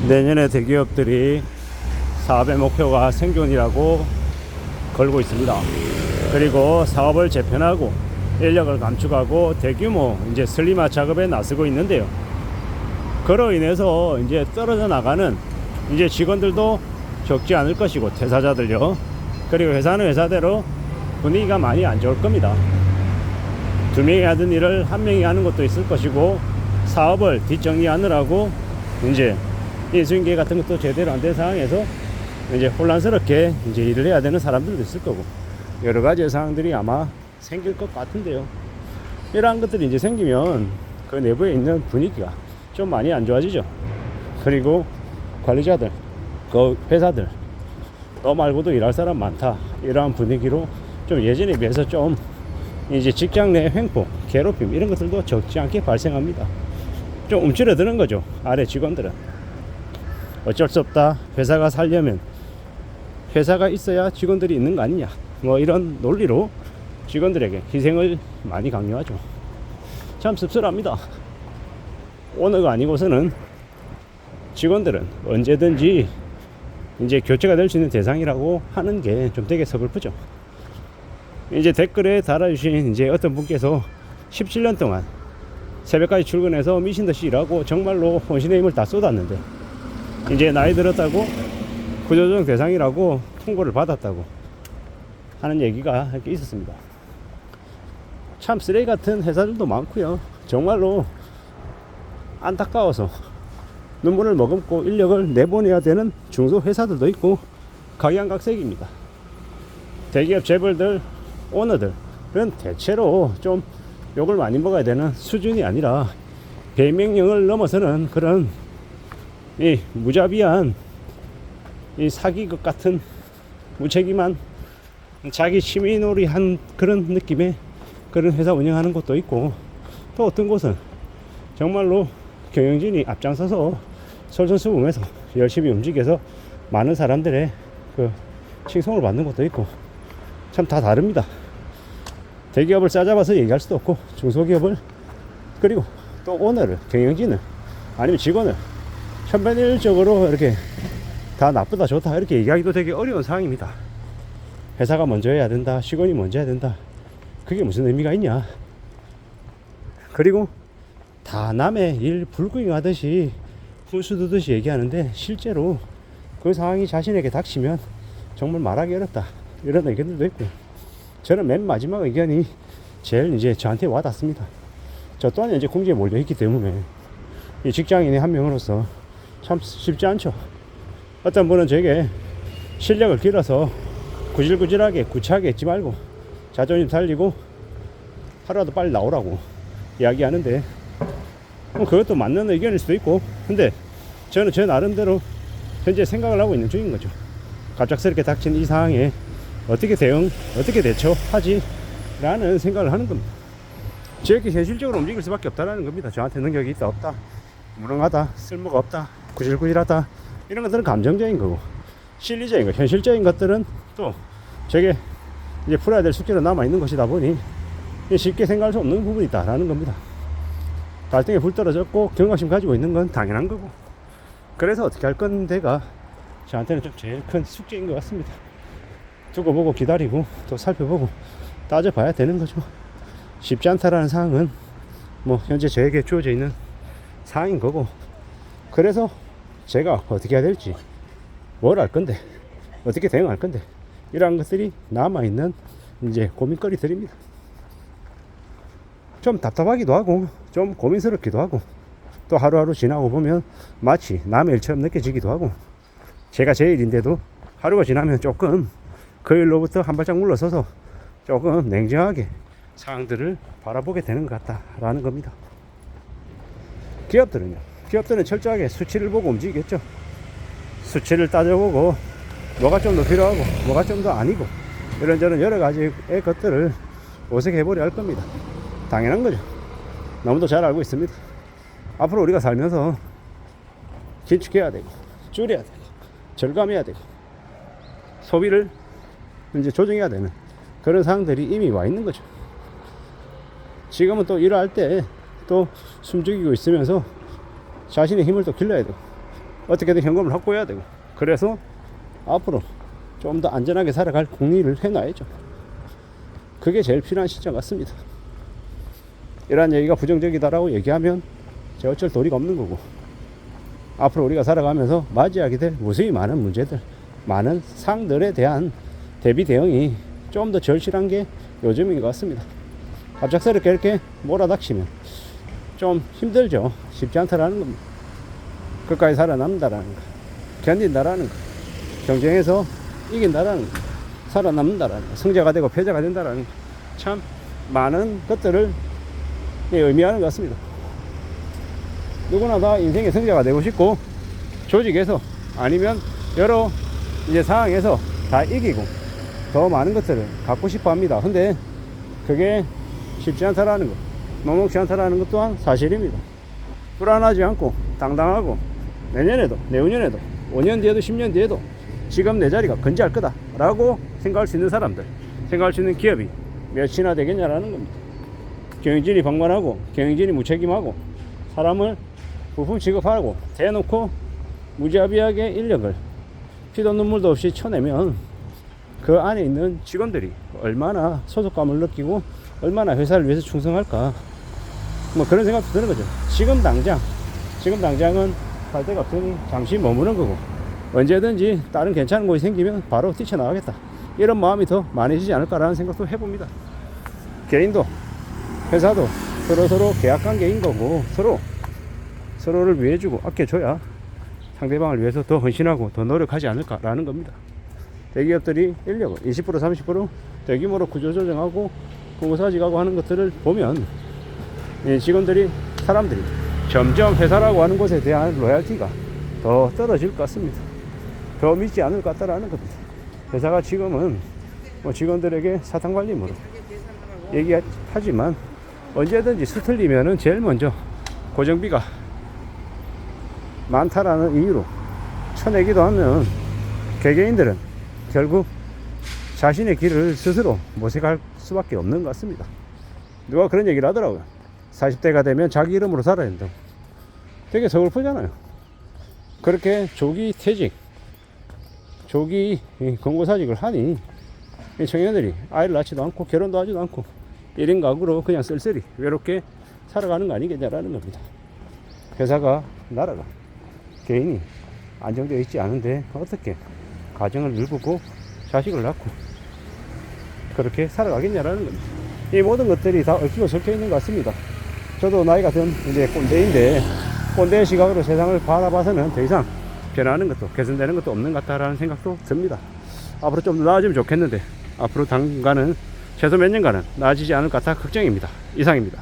내년에 대기업들이 사업의 목표가 생존이라고 걸고 있습니다. 그리고 사업을 재편하고 인력을 감축하고 대규모 이제 슬림화 작업에 나서고 있는데요. 그로 인해서 이제 떨어져 나가는 이제 직원들도 적지 않을 것이고, 퇴사자들요. 그리고 회사는 회사대로 분위기가 많이 안 좋을 겁니다. 두 명이 하던 일을 한 명이 하는 것도 있을 것이고, 사업을 뒷정리하느라고 이제 인수인계 같은 것도 제대로 안 된 상황에서 이제 혼란스럽게 이제 일을 해야 되는 사람들도 있을 거고, 여러 가지 상황들이 아마 생길 것 같은데요. 이러한 것들이 이제 생기면 그 내부에 있는 분위기가 좀 많이 안 좋아지죠. 그리고 관리자들, 그 회사들, 너 말고도 일할 사람 많다, 이러한 분위기로 좀 예전에 비해서 좀 이제 직장 내 횡포, 괴롭힘 이런 것들도 적지 않게 발생합니다. 좀 움츠러드는 거죠, 아래 직원들은. 어쩔 수 없다, 회사가 살려면 회사가 있어야 직원들이 있는 거 아니냐, 뭐 이런 논리로 직원들에게 희생을 많이 강요하죠. 참 씁쓸합니다. 오너가 아니고서는 직원들은 언제든지 이제 교체가 될 수 있는 대상이라고 하는 게 좀 되게 서글프죠. 이제 댓글에 달아주신 이제 어떤 분께서 17년 동안 새벽까지 출근해서 미친듯이 일하고 정말로 혼신의 힘을 다 쏟았는데 이제 나이 들었다고 구조조정 대상이라고 통보를 받았다고 하는 얘기가 이렇게 있었습니다. 참 쓰레기 같은 회사들도 많고요. 정말로 안타까워서 눈물을 머금고 인력을 내보내야 되는 중소회사들도 있고 각양각색입니다. 대기업 재벌들, 오너들은 대체로 좀 욕을 많이 먹어야 되는 수준이 아니라 배명령을 넘어서는 그런 이 무자비한 이 사기극 같은 무책임한 자기 취미놀이 한 그런 느낌의 그런 회사 운영하는 곳도 있고, 또 어떤 곳은 정말로 경영진이 앞장서서 솔선수범해서 열심히 움직여서 많은 사람들의 그 칭송을 받는 것도 있고, 참 다 다릅니다. 대기업을 싸잡아서 얘기할 수도 없고, 중소기업을, 그리고 또 오너를, 경영진을, 아니면 직원을 편편일적으로 이렇게 다 나쁘다 좋다 이렇게 얘기하기도 되게 어려운 상황입니다. 회사가 먼저 해야 된다, 직원이 먼저 해야 된다, 그게 무슨 의미가 있냐. 그리고 다 남의 일 불구경하듯이 훈수 두듯이 얘기하는데, 실제로 그 상황이 자신에게 닥치면 정말 말하기 어렵다, 이런 의견들도 있고요. 저는 맨 마지막 의견이 제일 이제 저한테 와닿습니다. 저 또한 이제 공지에 몰려있기 때문에 이 직장인의 한 명으로서 참 쉽지 않죠. 어떤 분은 저에게 실력을 길어서 구질구질하게 구차하게 있지 말고 자존심 살리고 하루라도 빨리 나오라고 이야기하는데, 그것도 맞는 의견일 수도 있고, 근데 저는 제 나름대로 현재 생각을 하고 있는 중인 거죠. 갑작스럽게 닥친 이 상황에 어떻게 대응, 어떻게 대처하지? 라는 생각을 하는 겁니다. 저렇게 현실적으로 움직일 수밖에 없다라는 겁니다. 저한테 능력이 있다, 없다, 무능하다, 쓸모가 없다, 구질구질하다, 이런 것들은 감정적인 거고, 실리적인 거, 현실적인 것들은 또 저게 이제 풀어야 될 숙제로 남아있는 것이다 보니 쉽게 생각할 수 없는 부분이 있다라는 겁니다. 발등에 불 떨어졌고 경각심 가지고 있는 건 당연한 거고, 그래서 어떻게 할 건데가 저한테는 좀 제일 큰 숙제인 것 같습니다. 두고 보고 기다리고 또 살펴보고 따져봐야 되는 거죠. 쉽지 않다라는 상황은 뭐 현재 저에게 주어져 있는 상황인 거고, 그래서 제가 어떻게 해야 될지, 뭘 할 건데, 어떻게 대응할 건데, 이러한 것들이 남아있는 이제 고민거리들입니다. 좀 답답하기도 하고 좀 고민스럽기도 하고, 또 하루하루 지나고 보면 마치 남의 일처럼 느껴지기도 하고, 제가 제 일인데도 하루가 지나면 조금 그 일로부터 한 발짝 물러서서 조금 냉정하게 상황들을 바라보게 되는 것 같다라는 겁니다. 기업들은요, 기업들은 철저하게 수치를 보고 움직이겠죠. 수치를 따져보고 뭐가 좀 더 필요하고 뭐가 좀 더 아니고 이런저런 여러 가지의 것들을 오색해보려 할 겁니다. 당연한 거죠. 너무도 잘 알고 있습니다. 앞으로 우리가 살면서 긴축해야 되고 줄여야 되고 절감해야 되고 소비를 이제 조정해야 되는 그런 상황들이 이미 와 있는 거죠. 지금은 또 일할 때 또 숨죽이고 있으면서 자신의 힘을 또 길러야 되고, 어떻게든 현금을 확보해야 되고, 그래서 앞으로 좀 더 안전하게 살아갈 공리를 해놔야죠. 그게 제일 필요한 시점 같습니다. 이러한 얘기가 부정적이다라고 얘기하면 제가 어쩔 도리가 없는 거고, 앞으로 우리가 살아가면서 맞이하게 될 무수히 많은 문제들, 많은 상들에 대한 대비 대응이 좀 더 절실한 게 요즘인 것 같습니다. 갑작스럽게 이렇게 몰아닥치면 좀 힘들죠. 쉽지 않다라는 겁니다. 끝까지 살아남는다라는 거, 견딘다라는 거, 경쟁에서 이긴다라는 거, 살아남는다라는 거, 성자가 되고 패자가 된다라는 거, 참 많은 것들을 의미하는 것 같습니다. 누구나 다 인생의 성자가 되고 싶고, 조직에서 아니면 여러 이제 상황에서 다 이기고 더 많은 것들을 갖고 싶어 합니다. 근데 그게 쉽지 않다라는 것, 녹록지 않다라는 것 또한 사실입니다. 불안하지 않고 당당하고 내년에도, 내후년에도, 5년 뒤에도, 10년 뒤에도 지금 내 자리가 건재할 거다 라고 생각할 수 있는 사람들, 생각할 수 있는 기업이 몇이나 되겠냐라는 겁니다. 경영진이 방관하고 경영진이 무책임하고 사람을 부품 취급하고 대놓고 무자비하게 인력을 피도 눈물도 없이 쳐내면 그 안에 있는 직원들이 얼마나 소속감을 느끼고 얼마나 회사를 위해서 충성할까, 뭐 그런 생각도 드는 거죠. 지금 당장은 갈 데가 없으니 잠시 머무는 거고, 언제든지 다른 괜찮은 곳이 생기면 바로 뛰쳐나가겠다, 이런 마음이 더 많아지지 않을까라는 생각도 해봅니다. 개인도 회사도 서로 계약관계인 거고, 서로를 위해주고 아껴줘야 상대방을 위해서 더 헌신하고 더 노력하지 않을까라는 겁니다. 대기업들이 인력을 20% 30% 대규모로 구조조정하고 공고사직하고 하는 것들을 보면 직원들이, 사람들이 점점 회사라고 하는 곳에 대한 로얄티가 더 떨어질 것 같습니다. 더 믿지 않을 것 같다라는 겁니다. 회사가 지금은 뭐 직원들에게 사탕발림으로 얘기하지만 언제든지 수틀리면은 제일 먼저 고정비가 많다라는 이유로 쳐내기도 하면 개개인들은 결국 자신의 길을 스스로 모색할 수밖에 없는 것 같습니다. 누가 그런 얘기를 하더라고요. 40대가 되면 자기 이름으로 살아야 된다고. 되게 서글프잖아요. 그렇게 조기 퇴직, 조기 권고사직을 하니 청년들이 아이를 낳지도 않고 결혼도 하지도 않고 1인 가구로 그냥 쓸쓸히 외롭게 살아가는 거 아니겠냐라는 겁니다. 회사가, 나라가, 개인이 안정되어 있지 않은데 어떻게 가정을 일구고 자식을 낳고 그렇게 살아가겠냐라는 겁니다. 이 모든 것들이 다 얽히고 설켜 있는 것 같습니다. 저도 나이가 든 이제 꼰대인데, 꼰대의 시각으로 세상을 바라봐서는 더 이상 변하는 것도 개선되는 것도 없는 것 같다라는 생각도 듭니다. 앞으로 좀 더 나아지면 좋겠는데, 앞으로 당분간은 최소 몇 년간은 나아지지 않을 것 같아 걱정입니다. 이상입니다.